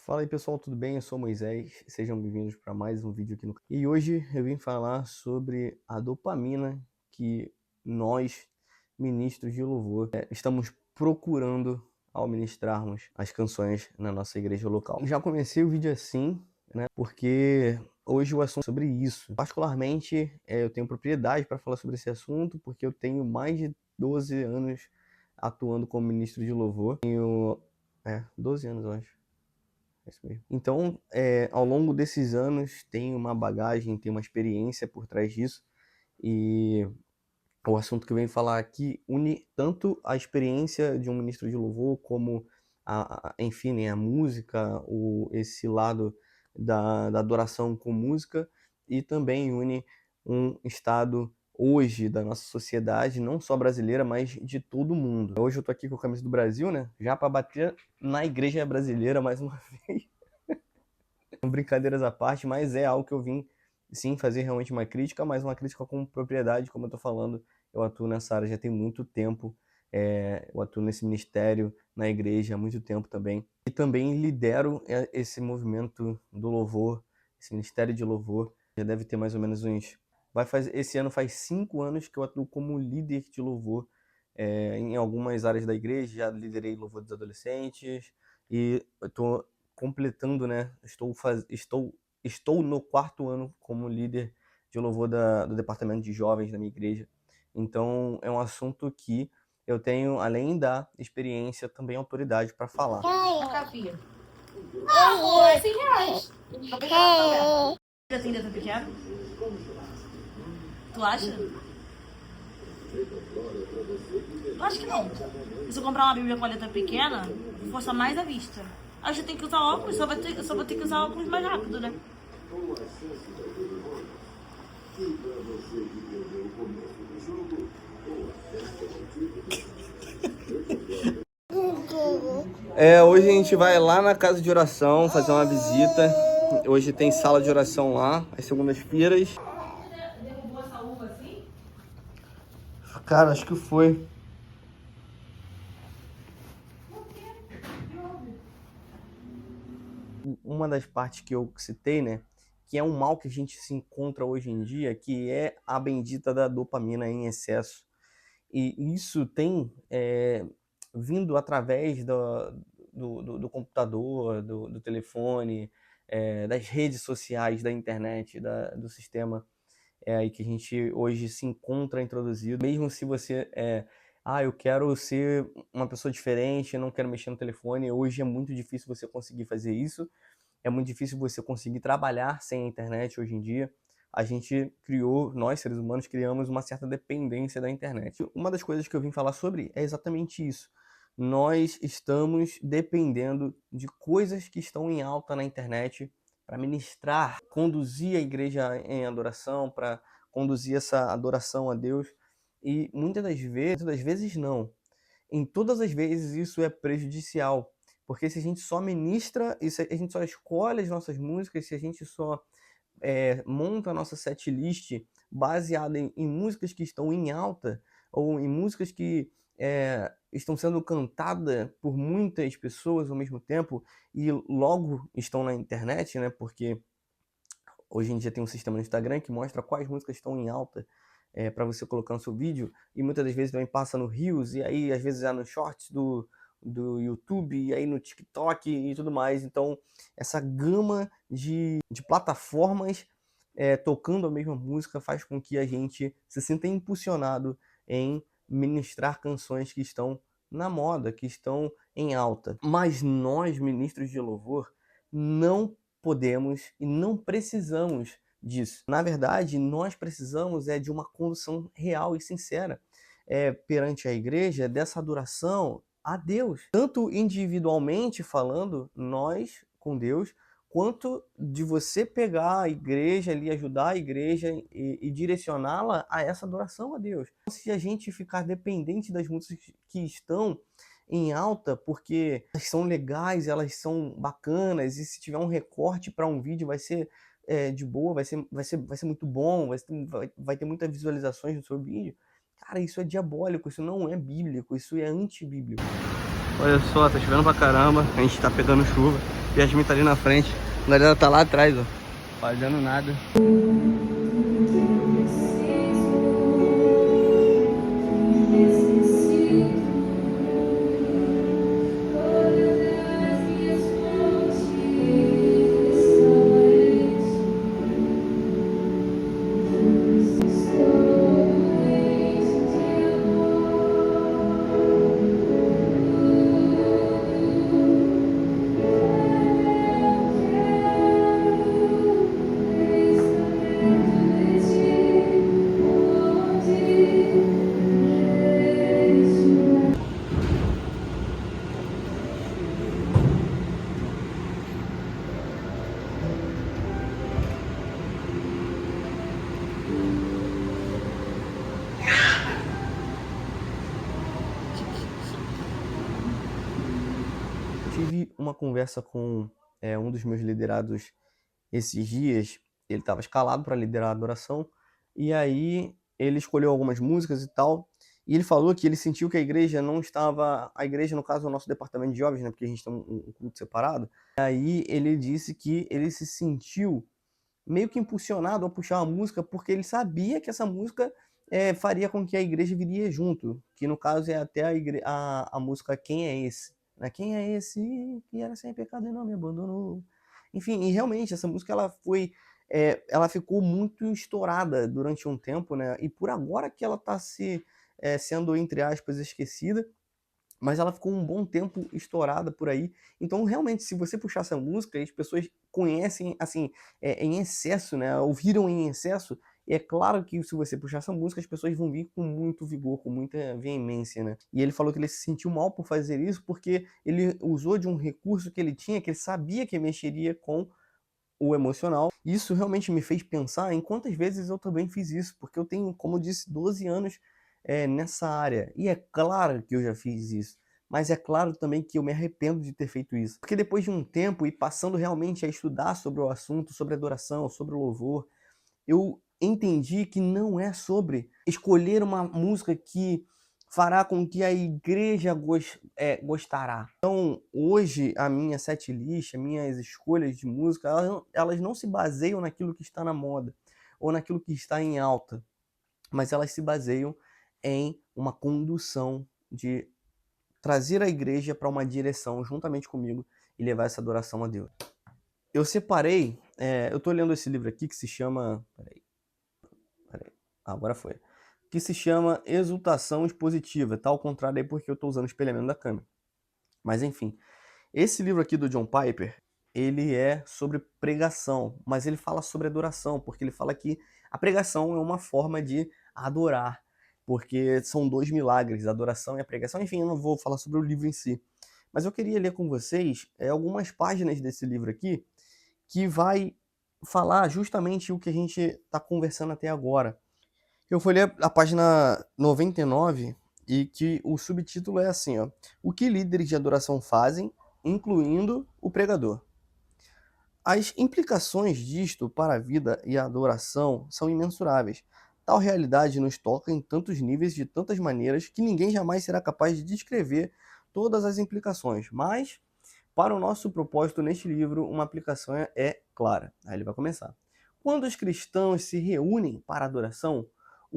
Fala aí pessoal, tudo bem? Eu sou o Moisés, sejam bem-vindos para mais um vídeo aqui no canal. E hoje eu vim falar sobre a dopamina que nós, ministros de louvor, estamos procurando ao ministrarmos as canções na nossa igreja local. Já comecei o vídeo assim, né? Porque hoje o assunto é sobre isso. Particularmente, eu tenho propriedade para falar sobre esse assunto, porque eu tenho mais de 12 anos atuando como ministro de louvor. Tenho, 12 anos, eu acho. É isso mesmo. Então, ao longo desses anos, tem uma bagagem, tem uma experiência por trás disso, e o assunto que eu venho falar aqui une tanto a experiência de um ministro de louvor, como, enfim, né, a música, esse lado da adoração com música, e também une um estado hoje da nossa sociedade, não só brasileira, mas de todo o mundo. Hoje eu tô aqui com a camisa do Brasil, né, já para bater na igreja brasileira mais uma vez. Brincadeiras à parte, mas é algo que eu vim sim fazer realmente uma crítica, mas uma crítica com propriedade, como eu tô falando. Eu atuo nessa área já tem muito tempo, eu atuo nesse ministério, na igreja há muito tempo também. E também lidero esse movimento do louvor, esse ministério de louvor. Já deve ter mais ou menos esse ano faz 5 anos que eu atuo como líder de louvor em algumas áreas da igreja. Já liderei louvor dos adolescentes e eu tô completando, né? Estou no 4º ano como líder de louvor do departamento de jovens da minha igreja. Então é um assunto que eu tenho, além da experiência, também autoridade para falar. Cafia. Amor, é R$100. Já tem letra pequena? Tu acha? Eu acho que não. Se eu comprar uma Bíblia com a letra pequena, força mais à vista. Acho que tem que usar óculos, só vou ter que usar óculos mais rápido, né? Hoje a gente vai lá na casa de oração fazer uma visita. Hoje tem sala de oração lá, às segundas-feiras. Derrubou essa uva assim? Cara, acho que foi. Uma das partes que eu citei, né, que é um mal que a gente se encontra hoje em dia, que é a bendita da dopamina em excesso. E isso tem vindo através do computador, do telefone, das redes sociais, da internet, do sistema aí que a gente hoje se encontra introduzido. Mesmo se você eu quero ser uma pessoa diferente, eu não quero mexer no telefone, hoje é muito difícil você conseguir fazer isso. É muito difícil você conseguir trabalhar sem a internet hoje em dia. A gente nós seres humanos criamos uma certa dependência da internet. Uma das coisas que eu vim falar sobre é exatamente isso. Nós estamos dependendo de coisas que estão em alta na internet para ministrar, conduzir a igreja em adoração, para conduzir essa adoração a Deus. E muitas das vezes não. Em todas as vezes isso é prejudicial, porque se a gente só ministra, e se a gente só escolhe as nossas músicas, se a gente só monta a nossa setlist baseada em músicas que estão em alta, ou em músicas que estão sendo cantadas por muitas pessoas ao mesmo tempo, e logo estão na internet, né? Porque hoje em dia tem um sistema no Instagram que mostra quais músicas estão em alta para você colocar no seu vídeo, e muitas das vezes também passa no Reels, e aí às vezes é no Shorts do YouTube, e aí no TikTok e tudo mais. Então, essa gama de plataformas tocando a mesma música faz com que a gente se sinta impulsionado em ministrar canções que estão na moda, que estão em alta. Mas nós, ministros de louvor, não podemos e não precisamos disso. Na verdade, nós precisamos de uma condução real e sincera perante a igreja, dessa adoração a Deus. Tanto individualmente falando, nós com Deus, quanto de você pegar a igreja ali, ajudar a igreja e direcioná-la a essa adoração a Deus. Se a gente ficar dependente das músicas que estão em alta, porque elas são legais, elas são bacanas, e se tiver um recorte para um vídeo vai ser de boa, vai ser muito bom, vai ter muitas visualizações no seu vídeo. Cara, isso é diabólico, isso não é bíblico, isso é antibíblico. Olha só, tá chovendo pra caramba, a gente tá pegando chuva. Yasmin tá ali na frente. A galera tá lá atrás, ó. Fazendo nada. Tive uma conversa com um dos meus liderados esses dias. Ele estava escalado para liderar a adoração, e aí ele escolheu algumas músicas e tal, e ele falou que ele sentiu que a igreja não estava, a igreja no caso é o nosso departamento de jovens, né, porque a gente tem um culto separado. E aí ele disse que ele se sentiu meio que impulsionado a puxar uma música, porque ele sabia que essa música faria com que a igreja viria junto, que no caso é até a música Quem é Esse? Né? Quem é esse que era sem pecado e não me abandonou? Enfim, e realmente essa música ela ficou muito estourada durante um tempo, né? E por agora que ela está sendo, entre aspas, esquecida, mas ela ficou um bom tempo estourada por aí. Então, realmente, se você puxar essa música, as pessoas conhecem, assim, em excesso, né? Ouviram em excesso. E é claro que se você puxar essa música, as pessoas vão vir com muito vigor, com muita veemência, né? E ele falou que ele se sentiu mal por fazer isso, porque ele usou de um recurso que ele tinha, que ele sabia que mexeria com o emocional. Isso realmente me fez pensar em quantas vezes eu também fiz isso, porque eu tenho, como eu disse, 12 anos nessa área. E é claro que eu já fiz isso, mas é claro também que eu me arrependo de ter feito isso. Porque depois de um tempo e passando realmente a estudar sobre o assunto, sobre adoração, sobre o louvor, eu entendi que não é sobre escolher uma música que fará com que a igreja gostará. Então, hoje, a minha setlist, as minhas escolhas de música, elas não se baseiam naquilo que está na moda ou naquilo que está em alta, mas elas se baseiam em uma condução de trazer a igreja para uma direção juntamente comigo e levar essa adoração a Deus. Eu separei, eu estou lendo esse livro aqui que se chama... Peraí, agora foi. Que se chama Exultação Expositiva. Tá ao contrário aí porque eu estou usando o espelhamento da câmera. Mas enfim, esse livro aqui do John Piper, ele é sobre pregação, mas ele fala sobre adoração, porque ele fala que a pregação é uma forma de adorar, porque são dois milagres, a adoração e a pregação. Enfim, eu não vou falar sobre o livro em si, mas eu queria ler com vocês algumas páginas desse livro aqui, que vai falar justamente o que a gente está conversando até agora. Eu fui ler a página 99 e que o subtítulo é assim, ó: O que líderes de adoração fazem, incluindo o pregador. As implicações disto para a vida e a adoração são imensuráveis. Tal realidade nos toca em tantos níveis, de tantas maneiras, que ninguém jamais será capaz de descrever todas as implicações. Mas, para o nosso propósito neste livro, uma aplicação é clara. Aí ele vai começar. Quando os cristãos se reúnem para adoração,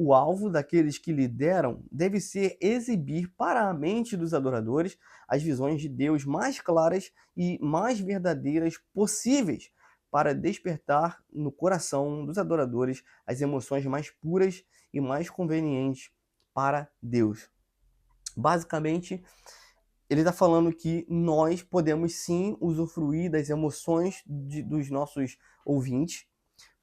o alvo daqueles que lideram deve ser exibir para a mente dos adoradores as visões de Deus mais claras e mais verdadeiras possíveis, para despertar no coração dos adoradores as emoções mais puras e mais convenientes para Deus. Basicamente, ele está falando que nós podemos sim usufruir das emoções dos nossos ouvintes,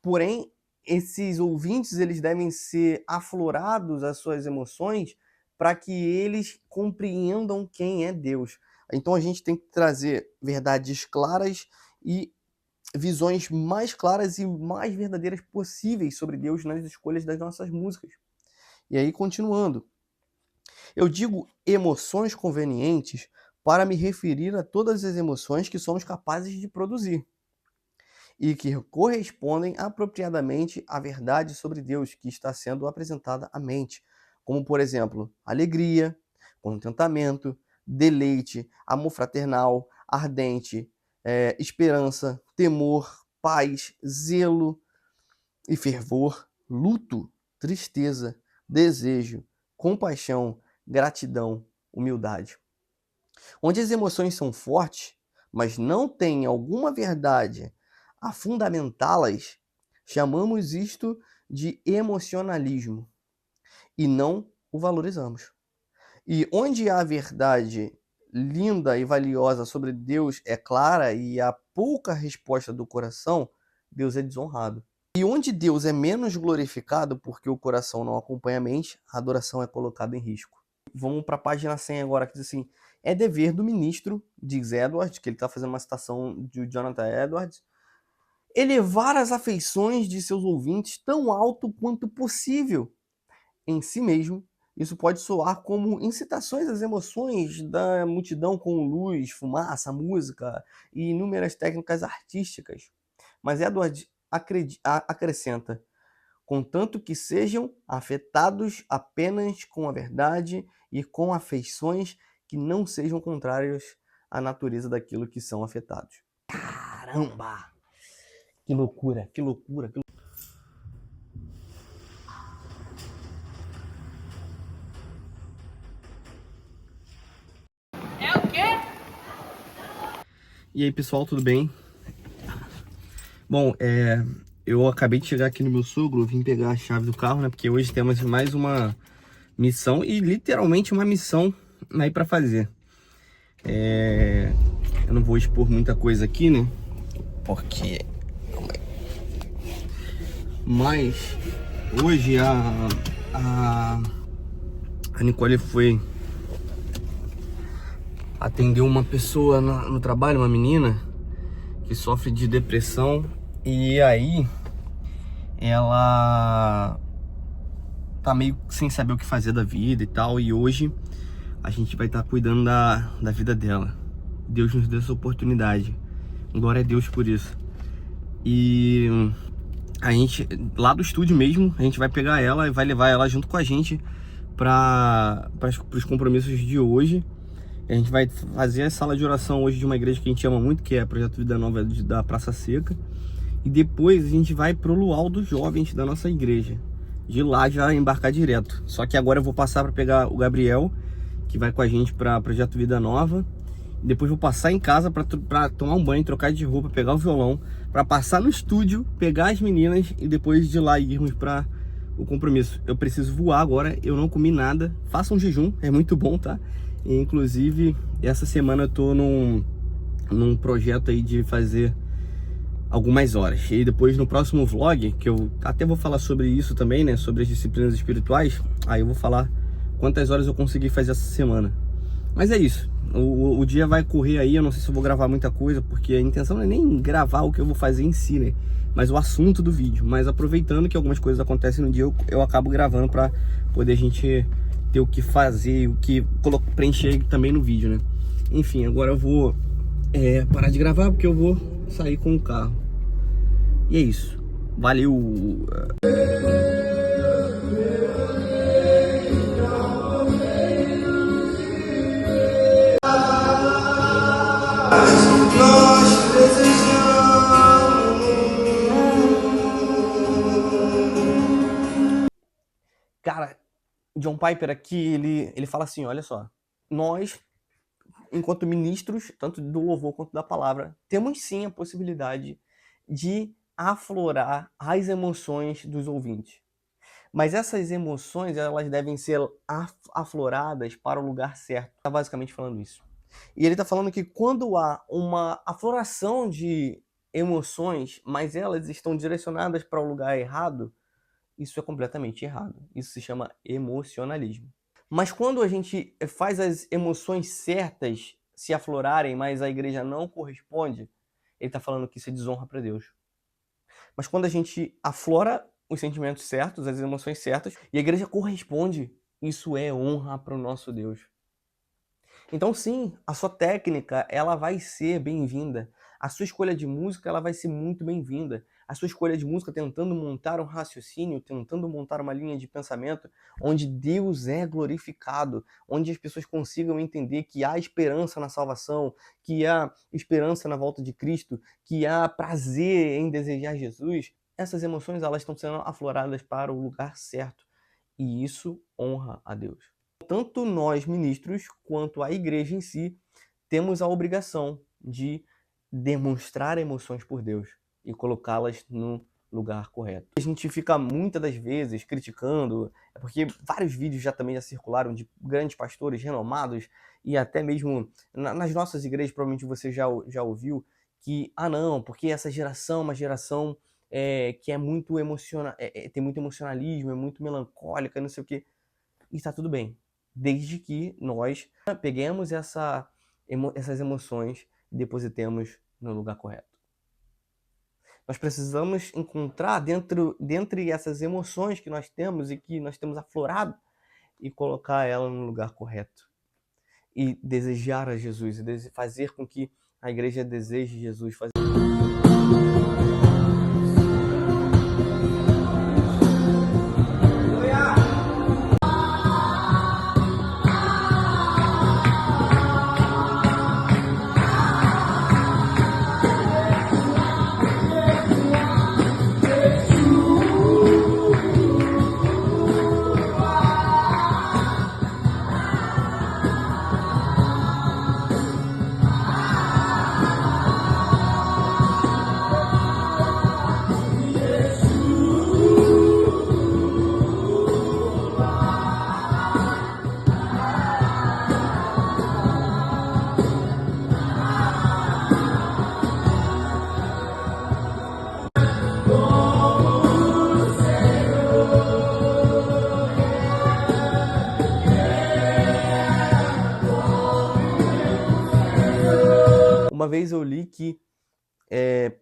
porém, esses ouvintes eles devem ser aflorados às suas emoções para que eles compreendam quem é Deus. Então a gente tem que trazer verdades claras e visões mais claras e mais verdadeiras possíveis sobre Deus nas escolhas das nossas músicas. E aí, continuando. Eu digo emoções convenientes para me referir a todas as emoções que somos capazes de produzir e que correspondem apropriadamente à verdade sobre Deus que está sendo apresentada à mente, como, por exemplo, alegria, contentamento, deleite, amor fraternal, ardente, esperança, temor, paz, zelo e fervor, luto, tristeza, desejo, compaixão, gratidão, humildade. Onde as emoções são fortes, mas não têm alguma verdade a fundamentá-las, chamamos isto de emocionalismo e não o valorizamos. E onde a verdade linda e valiosa sobre Deus é clara e há pouca resposta do coração, Deus é desonrado. E onde Deus é menos glorificado porque o coração não acompanha a mente, a adoração é colocada em risco. Vamos para a página 100 agora, que diz assim: é dever do ministro, diz Edwards, que ele está fazendo uma citação de Jonathan Edwards, elevar as afeições de seus ouvintes tão alto quanto possível em si mesmo. Isso pode soar como incitações às emoções da multidão com luz, fumaça, música e inúmeras técnicas artísticas. Mas Edward acrescenta: contanto que sejam afetados apenas com a verdade e com afeições que não sejam contrárias à natureza daquilo que são afetados. Caramba! Que loucura, que loucura, que loucura. É o quê? E aí, pessoal, tudo bem? Bom, eu acabei de chegar aqui no meu sogro, eu vim pegar a chave do carro, né? Porque hoje temos mais uma missão e literalmente uma missão aí pra fazer. Eu não vou expor muita coisa aqui, né? Porque... Mas hoje a Nicole foi atender uma pessoa no trabalho, uma menina que sofre de depressão. E aí ela tá meio sem saber o que fazer da vida e tal. E hoje a gente vai estar cuidando da vida dela. Deus nos deu essa oportunidade. Glória a Deus por isso. E a gente, lá do estúdio mesmo, a gente vai pegar ela e vai levar ela junto com a gente para os compromissos de hoje. A gente vai fazer a sala de oração hoje de uma igreja que a gente ama muito, que é a Projeto Vida Nova da Praça Seca. E depois a gente vai pro Luau dos Jovens da nossa igreja. De lá já embarcar direto. Só que agora eu vou passar para pegar o Gabriel, que vai com a gente para Projeto Vida Nova. Depois vou passar em casa para tomar um banho, trocar de roupa, pegar o violão, para passar no estúdio, pegar as meninas e depois de lá irmos para o compromisso. Eu preciso voar agora, eu não comi nada. Faça um jejum, é muito bom, tá? E, inclusive, essa semana eu tô num projeto aí de fazer algumas horas. E depois no próximo vlog, que eu até vou falar sobre isso também, né? Sobre as disciplinas espirituais. Aí eu vou falar quantas horas eu consegui fazer essa semana. Mas é isso. O dia vai correr aí, eu não sei se eu vou gravar muita coisa, porque a intenção não é nem gravar o que eu vou fazer em si, né? Mas o assunto do vídeo. Mas aproveitando que algumas coisas acontecem no dia, eu acabo gravando pra poder a gente ter o que fazer, o que preencher também no vídeo, né? Enfim, agora eu vou parar de gravar porque eu vou sair com o carro. E é isso. Valeu! Nós desejamos. Cara, John Piper aqui, ele fala assim, olha só. Nós, enquanto ministros, tanto do louvor quanto da palavra, temos sim a possibilidade de aflorar as emoções dos ouvintes. Mas essas emoções, elas devem ser afloradas para o lugar certo. Está basicamente falando isso. E ele está falando que quando há uma afloração de emoções, mas elas estão direcionadas para o lugar errado, isso é completamente errado. Isso se chama emocionalismo. Mas quando a gente faz as emoções certas se aflorarem, mas a igreja não corresponde, ele está falando que isso é desonra para Deus. Mas quando a gente aflora os sentimentos certos, as emoções certas, e a igreja corresponde, isso é honra para o nosso Deus. Então sim, a sua técnica, ela vai ser bem-vinda. A sua escolha de música, ela vai ser muito bem-vinda. A sua escolha de música tentando montar um raciocínio, tentando montar uma linha de pensamento onde Deus é glorificado, onde as pessoas consigam entender que há esperança na salvação, que há esperança na volta de Cristo, que há prazer em desejar Jesus. Essas emoções, elas estão sendo afloradas para o lugar certo. E isso honra a Deus. Tanto nós, ministros, quanto a igreja em si, temos a obrigação de demonstrar emoções por Deus e colocá-las no lugar correto. A gente fica muitas das vezes criticando, porque vários vídeos também já circularam de grandes pastores renomados e até mesmo nas nossas igrejas, provavelmente você já ouviu, que, não, porque essa geração é uma geração que é muito tem muito emocionalismo, é muito melancólica, não sei o quê. E está tudo bem, desde que nós peguemos essas emoções e depositemos no lugar correto. Nós precisamos encontrar dentre essas emoções que nós temos e que nós temos aflorado e colocar ela no lugar correto. E desejar a Jesus, e fazer com que a igreja deseje Jesus. Uma vez eu li que,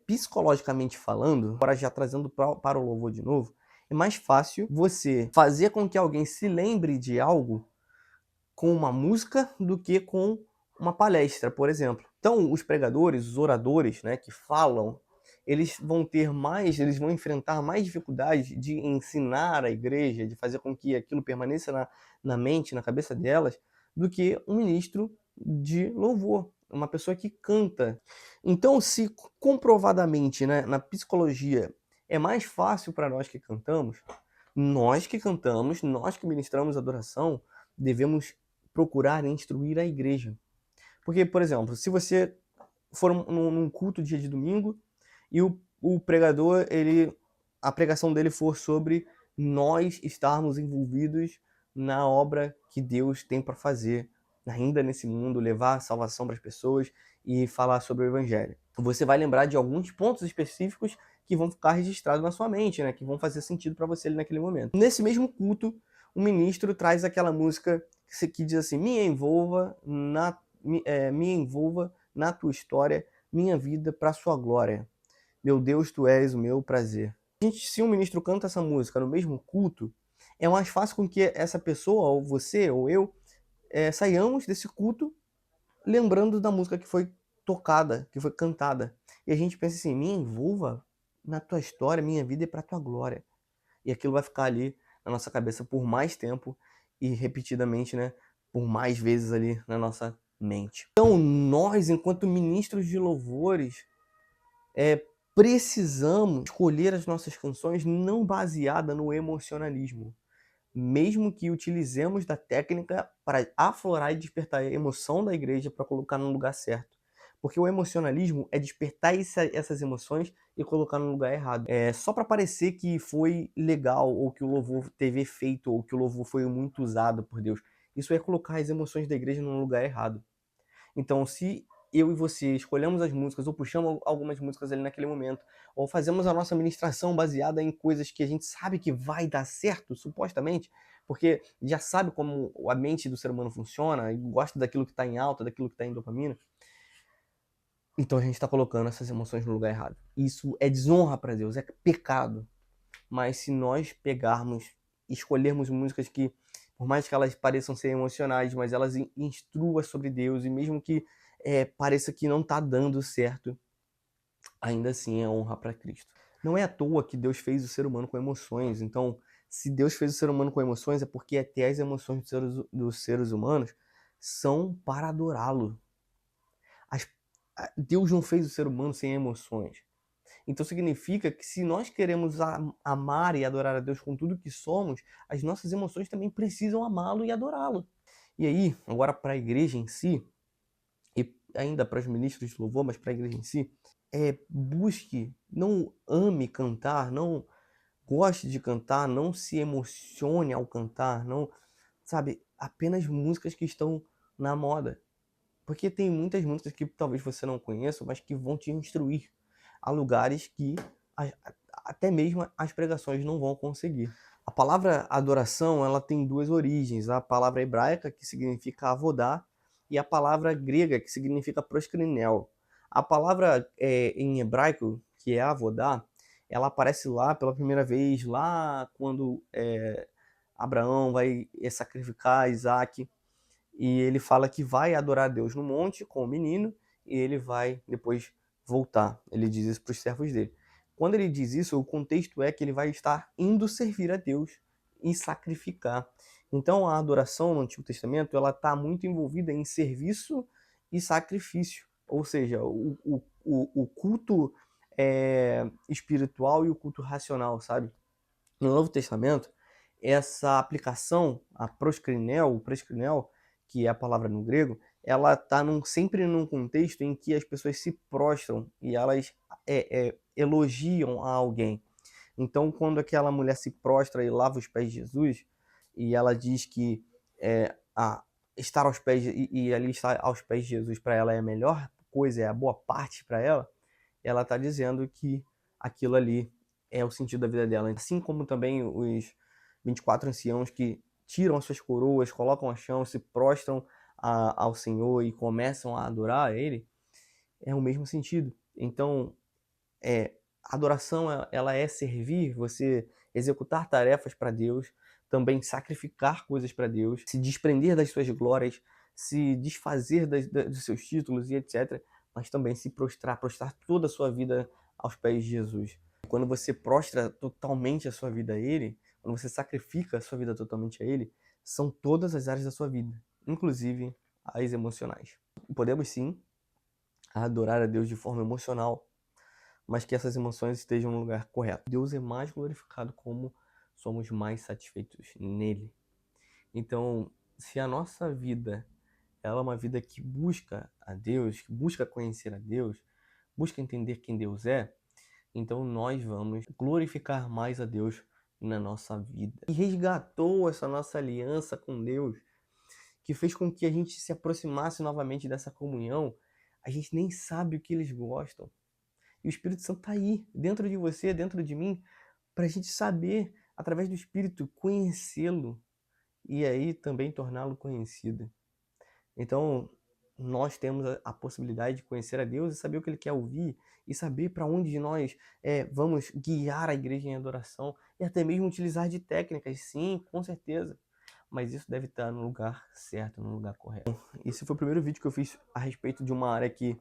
psicologicamente falando, agora já trazendo para o louvor de novo, é mais fácil você fazer com que alguém se lembre de algo com uma música do que com uma palestra, por exemplo. Então, os pregadores, os oradores, né, que falam, eles vão enfrentar mais dificuldades de ensinar a igreja, de fazer com que aquilo permaneça na mente, na cabeça delas, do que um ministro de louvor, uma pessoa que canta. Então, se comprovadamente, né, na psicologia é mais fácil para nós que cantamos, nós que ministramos adoração, devemos procurar instruir a igreja. Porque, por exemplo, se você for num culto dia de domingo e o pregador, a pregação dele for sobre nós estarmos envolvidos na obra que Deus tem para fazer ainda nesse mundo, levar a salvação para as pessoas e falar sobre o evangelho. Você vai lembrar de alguns pontos específicos que vão ficar registrados na sua mente, né, que vão fazer sentido para você ali naquele momento. Nesse mesmo culto, o ministro traz aquela música que diz assim: me envolva na tua história, minha vida para sua glória. Meu Deus, tu és o meu prazer. Se um ministro canta essa música no mesmo culto, é mais fácil com que essa pessoa, ou você, ou eu, saiamos desse culto lembrando da música que foi tocada, que foi cantada. E a gente pensa assim: me envolva na tua história, minha vida é para tua glória. E aquilo vai ficar ali na nossa cabeça por mais tempo e repetidamente, né, por mais vezes ali na nossa mente. Então nós, enquanto ministros de louvores, precisamos escolher as nossas canções não baseada no emocionalismo, mesmo que utilizemos da técnica para aflorar e despertar a emoção da igreja para colocar no lugar certo. Porque o emocionalismo é despertar essas emoções e colocar no lugar errado. Só para parecer que foi legal, ou que o louvor teve efeito, ou que o louvor foi muito usado por Deus. Isso é colocar as emoções da igreja no lugar errado. Então, se eu e você escolhemos as músicas, ou puxamos algumas músicas ali naquele momento, ou fazemos a nossa ministração baseada em coisas que a gente sabe que vai dar certo, supostamente, porque já sabe como a mente do ser humano funciona, e gosta daquilo que está em alta, daquilo que está em dopamina, então a gente está colocando essas emoções no lugar errado. Isso é desonra para Deus, é pecado. Mas se nós pegarmos, escolhermos músicas que por mais que elas pareçam ser emocionais, mas elas instruam sobre Deus, e mesmo que pareça que não está dando certo, ainda assim é honra para Cristo. Não é à toa que Deus fez o ser humano com emoções. Então, se Deus fez o ser humano com emoções, é porque até as emoções dos seres humanos são para adorá-lo. Deus não fez o ser humano sem emoções. Então significa que se nós queremos amar e adorar a Deus com tudo que somos, as nossas emoções também precisam amá-lo e adorá-lo. E aí, agora para a igreja em si, e ainda para os ministros de louvor, mas para a igreja em si, busque, não ame cantar, não goste de cantar, não se emocione ao cantar, não, sabe, apenas músicas que estão na moda. Porque tem muitas músicas que talvez você não conheça, mas que vão te instruir a lugares que até mesmo as pregações não vão conseguir. A palavra adoração, ela tem duas origens. A palavra hebraica, que significa avodar, e a palavra grega, que significa proskrinel. A palavra em hebraico, que é avodar, ela aparece lá pela primeira vez, lá quando Abraão vai sacrificar Isaac, e ele fala que vai adorar a Deus no monte com o menino, e ele vai depois voltar. Ele diz isso para os servos dele. Quando ele diz isso, o contexto é que ele vai estar indo servir a Deus e sacrificar. Então a adoração no Antigo Testamento, ela está muito envolvida em serviço e sacrifício. Ou seja, o culto espiritual e o culto racional, sabe? No Novo Testamento, essa aplicação, a proskrinel, o proskrinel, que é a palavra no grego, ela está sempre num contexto em que as pessoas se prostram e elas elogiam a alguém. Então, quando aquela mulher se prostra e lava os pés de Jesus, e ela diz que estar aos pés e ali estar aos pés de Jesus para ela é a melhor coisa, é a boa parte para ela, ela está dizendo que aquilo ali é o sentido da vida dela. Assim como também os 24 anciãos que tiram as suas coroas, colocam ao chão, se prostram ao Senhor e começam a adorar a Ele, é o mesmo sentido. Então, adoração, ela é servir, você executar tarefas para Deus, também sacrificar coisas para Deus, se desprender das suas glórias, se desfazer dos seus títulos e etc., mas também se prostrar toda a sua vida aos pés de Jesus. Quando você prostra totalmente a sua vida a Ele, quando você sacrifica a sua vida totalmente a Ele, são todas as áreas da sua vida, inclusive as emocionais. Podemos sim adorar a Deus de forma emocional, mas que essas emoções estejam no lugar correto. Deus é mais glorificado como somos mais satisfeitos nele. Então, se a nossa vida ela é uma vida que busca a Deus, que busca conhecer a Deus, busca entender quem Deus é, então nós vamos glorificar mais a Deus na nossa vida. E resgatou essa nossa aliança com Deus, que fez com que a gente se aproximasse novamente dessa comunhão. A gente nem sabe o que eles gostam. E o Espírito Santo está aí, dentro de você, dentro de mim, para a gente saber, através do Espírito, conhecê-lo e aí também torná-lo conhecido. Então, nós temos a possibilidade de conhecer a Deus e saber o que Ele quer ouvir e saber para onde nós vamos guiar a igreja em adoração e até mesmo utilizar de técnicas, sim, com certeza. Mas isso deve estar no lugar certo, no lugar correto. Esse foi o primeiro vídeo que eu fiz a respeito de uma área que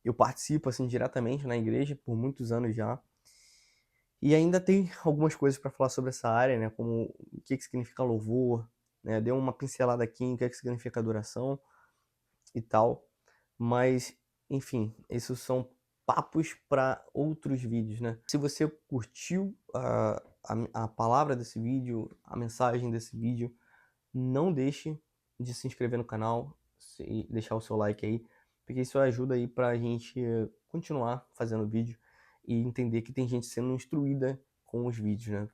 eu participo assim diretamente na igreja por muitos anos já. E ainda tem algumas coisas para falar sobre essa área, né? Como o que significa louvor, né? Deu uma pincelada aqui em o que significa adoração e tal. Mas, enfim, esses são papos para outros vídeos, né? Se você curtiu a palavra desse vídeo, a mensagem desse vídeo, não deixe de se inscrever no canal e deixar o seu like aí, porque isso ajuda aí pra gente continuar fazendo vídeo e entender que tem gente sendo instruída com os vídeos, né?